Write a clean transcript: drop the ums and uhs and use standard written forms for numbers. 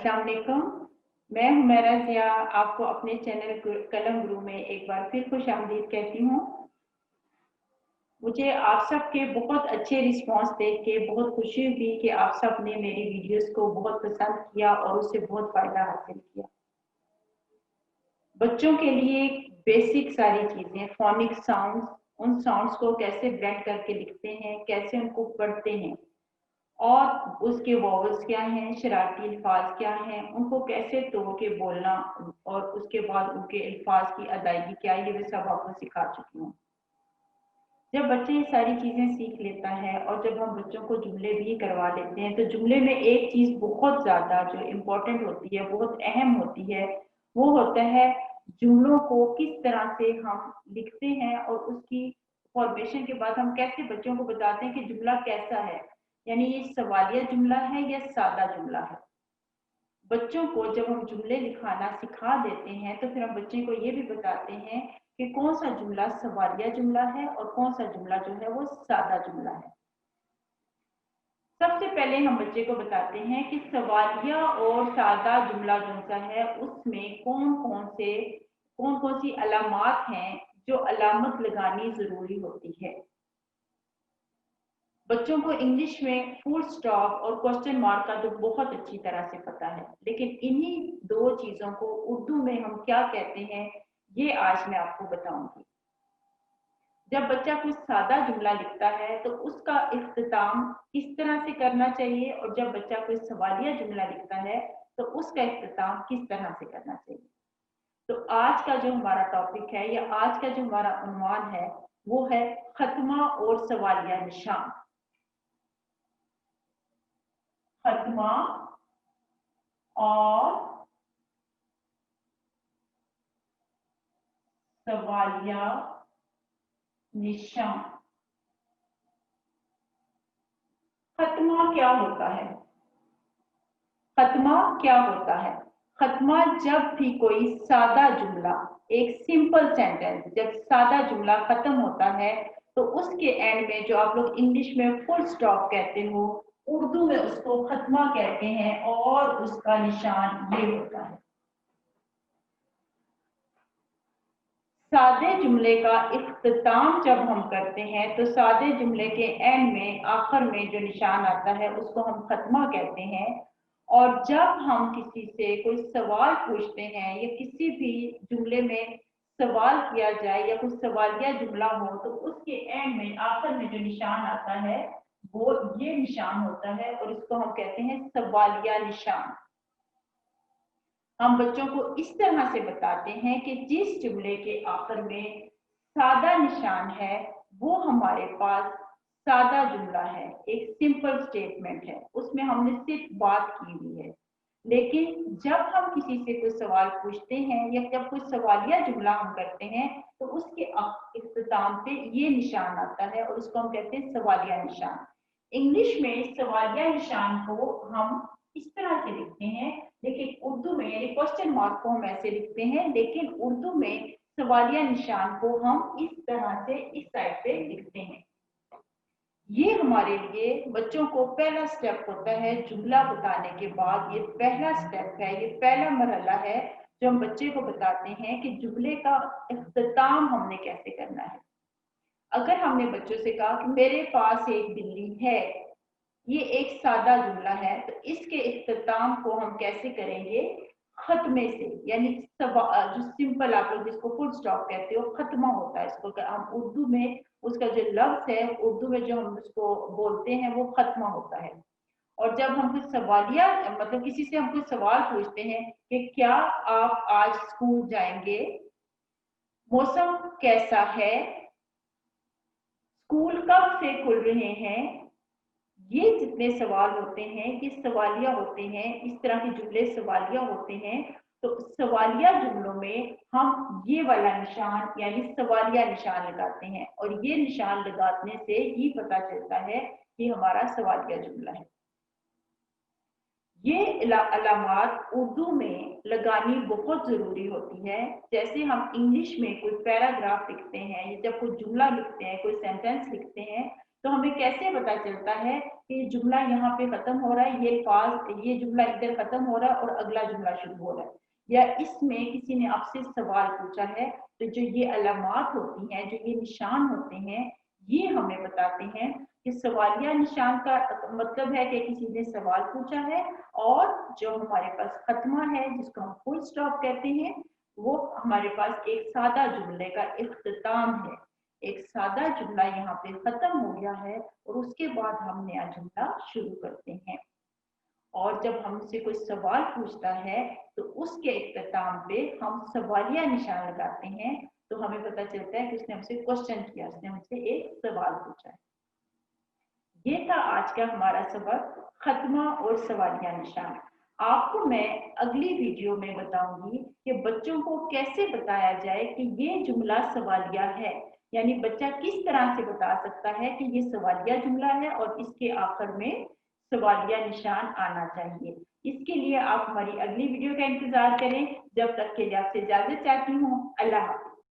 अस्सलाम वालेकुम। मैं हुमैरा ज़िया आपको अपने चैनल कलम गुरु में एक बार फिर खुशामदीद कहती हूँ। मुझे आप सबके बहुत अच्छे रिस्पांस देख के बहुत खुशी हुई कि आप सब ने मेरी वीडियोस को बहुत पसंद किया और उससे बहुत फ़ायदा हासिल किया। बच्चों के लिए बेसिक सारी चीज़ें, फोनिक साउंड्स, उन साउंड्स को कैसे ब्लेंड करके लिखते हैं, कैसे उनको पढ़ते हैं और उसके वॉवल्स क्या हैं, शरारती अल्फाज क्या हैं, उनको कैसे तोड़ के बोलना और उसके बाद उनके अल्फाज की अदायगी क्या है, ये मैं सब आपको सिखा चुकी हूँ। जब बच्चे ये सारी चीज़ें सीख लेता है और जब हम बच्चों को जुमले भी करवा लेते हैं तो जुमले में एक चीज़ बहुत ज़्यादा जो इम्पोर्टेंट होती है, बहुत अहम होती है, वो होता है जुमलों को किस तरह से हम लिखते हैं और उसकी फॉर्मेशन के बाद हम कैसे बच्चों को बताते हैं कि जुमला कैसा है, यानी ये सवालिया जुमला है या सादा जुमला है। बच्चों को जब हम जुमले लिखाना सिखा देते हैं तो फिर हम बच्चे को ये भी बताते हैं कि कौन सा जुमला सवालिया जुमला है और कौन सा जुमला जो है वो सादा जुमला है। सबसे पहले हम बच्चे को बताते हैं कि सवालिया और सादा जुमला जो सा है उसमें कौन कौन सी अलामात हैं जो अलामत लगानी जरूरी होती है। बच्चों को इंग्लिश में फुल स्टॉप और क्वेश्चन मार्क का तो बहुत अच्छी तरह से पता है, लेकिन इन्हीं दो चीजों को उर्दू में हम क्या कहते हैं ये आज मैं आपको बताऊंगी। जब बच्चा कुछ सादा जुमला लिखता है तो उसका इख्तिताम किस तरह से करना चाहिए और जब बच्चा कोई सवालिया जुमला लिखता है तो उसका इख्तिताम किस तरह से करना चाहिए। तो आज का जो हमारा टॉपिक है या आज का जो हमारा उन्वान है वो है खत्मा और सवालिया निशान। खत्मा और सवालिया निशान। खत्मा क्या होता है? खत्मा क्या होता है? खत्मा जब भी कोई सादा जुमला, एक सिंपल सेंटेंस, जब सादा जुमला खत्म होता है तो उसके एंड में जो आप लोग इंग्लिश में फुल स्टॉप कहते हो, उर्दू में उसको खत्मा कहते हैं और उसका निशान ये होता है। सादे जुमले का इख्तिताम जब हम करते हैं तो सादे जुमले के एंड में आखिर में जो निशान आता है उसको हम खत्मा कहते हैं। और जब हम किसी से कोई सवाल पूछते हैं या किसी भी जुमले में सवाल किया जाए या कुछ सवालिया जुमला हो तो उसके एंड में आखिर में जो निशान आता है वो ये निशान होता है और इसको हम कहते हैं सवालिया निशान। हम बच्चों को इस तरह से बताते हैं कि जिस जुमले के आखिर में सादा निशान है वो हमारे पास सादा जुमला है, एक सिंपल स्टेटमेंट है, उसमें हमने सिर्फ बात की हुई है। लेकिन जब हम किसी से कोई सवाल पूछते हैं या जब कोई सवालिया जुमला हम करते हैं तो उसके इख्तिताम पे ये निशान आता है और उसको हम कहते हैं सवालिया निशान। इंग्लिश में सवालिया निशान को हम इस तरह से लिखते हैं, लेकिन उर्दू में यानी क्वेश्चन मार्क को हम ऐसे लिखते हैं, लेकिन उर्दू में सवालिया निशान को हम इस तरह से इस साइड पे लिखते हैं। ये हमारे लिए बच्चों को पहला स्टेप होता है जुमला बताने के बाद। ये पहला स्टेप है, ये पहला मरहला है जो हम बच्चे को बताते हैं कि जुमले का इख्तिताम हमने कैसे करना है। अगर हमने बच्चों से कहा कि मेरे पास एक बिल्ली है, ये एक सादा जुमला है, तो इसके इख्तिताम को हम कैसे करेंगे? खत्मे से, यानी जो सिंपल आप लोग जिसको फुल स्टॉप कहते हो खत्मा होता है, इसको हम उर्दू में उसका जो लफ्ज है उर्दू में जो हम उसको बोलते हैं वो खत्मा होता है। और जब हम कुछ सवालिया मतलब किसी से हम कुछ सवाल पूछते हैं कि क्या आप आज स्कूल जाएंगे, मौसम कैसा है, स्कूल कब से खुल रहे हैं, ये जितने सवाल होते हैं ये सवालिया होते हैं, इस तरह के जुमले सवालिया होते हैं। तो सवालिया जुमलों में हम ये वाला निशान यानी सवालिया निशान लगाते हैं और ये निशान लगाने से ही पता चलता है कि हमारा सवालिया जुमला है। ये अलामात उर्दू में लगानी बहुत जरूरी होती है। जैसे हम इंग्लिश में कोई पैराग्राफ लिखते हैं या जब कोई जुमला लिखते हैं, कोई सेंटेंस लिखते हैं, तो हमें कैसे पता चलता है कि जुमला यहाँ पे खत्म हो रहा है, ये जुमला इधर खत्म हो रहा है और अगला जुमला शुरू हो रहा है, या इसमें किसी ने आपसे सवाल पूछा है, तो जो ये अलामात होती हैं, जो ये निशान होते हैं, ये हमें बताते हैं कि सवालिया निशान का मतलब है कि किसी ने सवाल पूछा है, और जो हमारे पास खत्मा है जिसको हम फुल स्टॉप कहते हैं, वो हमारे पास एक सादा जुमले का इख्तिताम है। एक सादा जुमला यहाँ पे खत्म हो गया है और उसके बाद हम नया जुमला शुरू करते हैं। और जब हमसे कोई सवाल पूछता है तो उसके इख्तिताम पे हम सवालिया निशान लगाते हैं, तो हमें पता चलता है कि उसने हमसे क्वेश्चन किया, उसने हमसे एक सवाल पूछा है। ये था आज का हमारा सबक, खत्मा और सवालिया निशान। आपको मैं अगली वीडियो में बताऊंगी कि बच्चों को कैसे बताया जाए कि ये जुमला सवालिया है, यानी बच्चा किस तरह से बता सकता है कि ये सवालिया जुमला है और इसके आखिर में सवालिया निशान आना चाहिए। इसके लिए आप हमारी अगली वीडियो का इंतजार करें। जब तक के लिए आपसे इजाजत चाहती हूँ। अल्लाह हाफ़िज़।